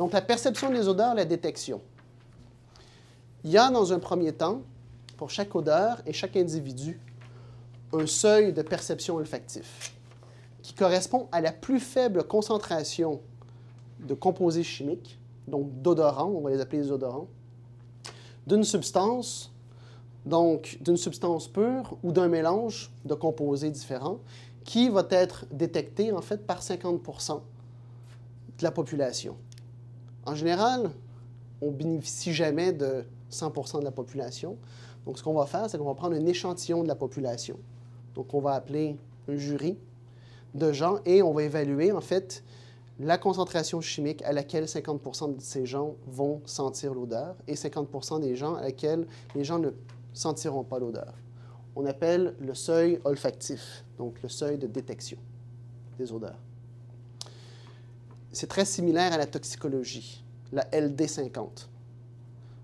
Donc, la perception des odeurs, la détection. Il y a, dans un premier temps, pour chaque odeur et chaque individu, un seuil de perception olfactif qui correspond à la plus faible concentration de composés chimiques, donc d'odorants, on va les appeler les odorants, d'une substance, donc d'une substance pure ou d'un mélange de composés différents qui va être détecté en fait par 50% de la population. En général, on ne bénéficie jamais de 100% de la population. Donc, ce qu'on va faire, c'est qu'on va prendre un échantillon de la population. Donc, on va appeler un jury de gens et on va évaluer, en fait, la concentration chimique à laquelle 50% de ces gens vont sentir l'odeur et 50% des gens à laquelle les gens ne sentiront pas l'odeur. On appelle le seuil olfactif, donc le seuil de détection des odeurs. C'est très similaire à la toxicologie, la LD50.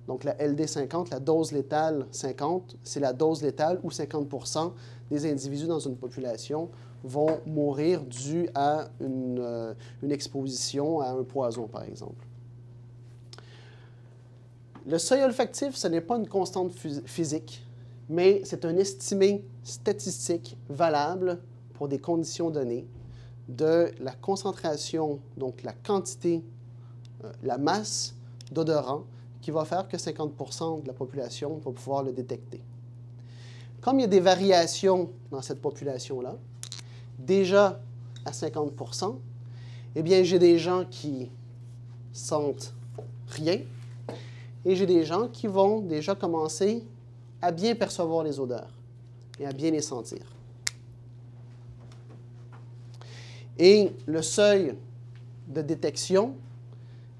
Donc, la LD50, la dose létale 50, c'est la dose létale où 50% des individus dans une population vont mourir dû à une exposition à un poison, par exemple. Le seuil olfactif, ce n'est pas une constante physique, mais c'est un estimé statistique valable pour des conditions données de la concentration, donc la quantité, la masse d'odorants qui va faire que 50% de la population va pouvoir le détecter. Comme il y a des variations dans cette population-là, déjà à 50%, eh bien, j'ai des gens qui sentent rien et j'ai des gens qui vont déjà commencer à bien percevoir les odeurs et à bien les sentir. Et le seuil de détection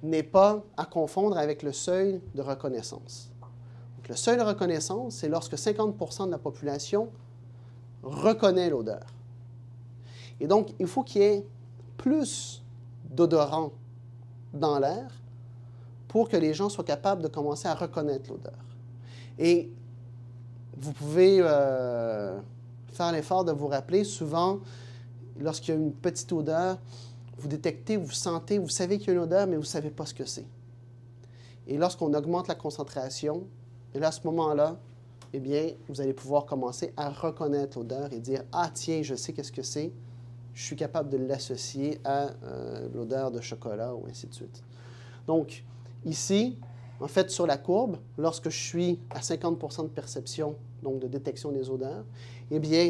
n'est pas à confondre avec le seuil de reconnaissance. Donc, le seuil de reconnaissance, c'est lorsque 50% de la population reconnaît l'odeur. Et donc, il faut qu'il y ait plus d'odorants dans l'air pour que les gens soient capables de commencer à reconnaître l'odeur. Et vous pouvez faire l'effort de vous rappeler, souvent, lorsqu'il y a une petite odeur, vous détectez, vous sentez, vous savez qu'il y a une odeur, mais vous ne savez pas ce que c'est. Et lorsqu'on augmente la concentration, et là, à ce moment-là, eh bien, vous allez pouvoir commencer à reconnaître l'odeur et dire « Ah, tiens, je sais qu'est-ce que c'est. Je suis capable de l'associer à l'odeur de chocolat, ou ainsi de suite. » Donc, ici, en fait, sur la courbe, lorsque je suis à 50% de perception, donc de détection des odeurs, eh bien,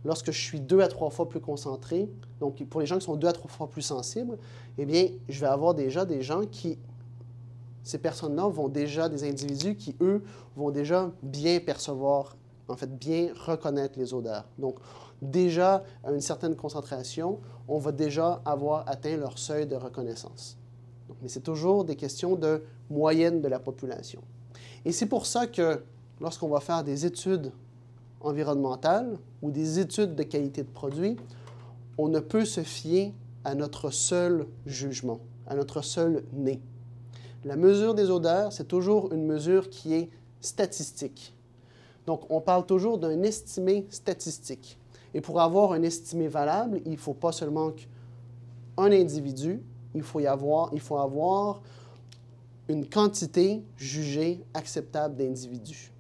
lorsque je suis 2 à 3 fois plus concentré, donc pour les gens qui sont 2 à 3 fois plus sensibles, eh bien, je vais avoir déjà des gens qui, ces personnes-là vont déjà, des individus qui, eux, vont déjà bien percevoir, en fait, bien reconnaître les odeurs. Donc, déjà, à une certaine concentration, on va déjà avoir atteint leur seuil de reconnaissance. Donc, mais c'est toujours des questions de moyenne de la population. Et c'est pour ça que lorsqu'on va faire des études environnementales ou des études de qualité de produit, on ne peut se fier à notre seul jugement, à notre seul nez. La mesure des odeurs, c'est toujours une mesure qui est statistique. Donc, on parle toujours d'un estimé statistique. Et pour avoir un estimé valable, il ne faut pas seulement qu'un individu, il faut avoir une quantité jugée acceptable d'individus.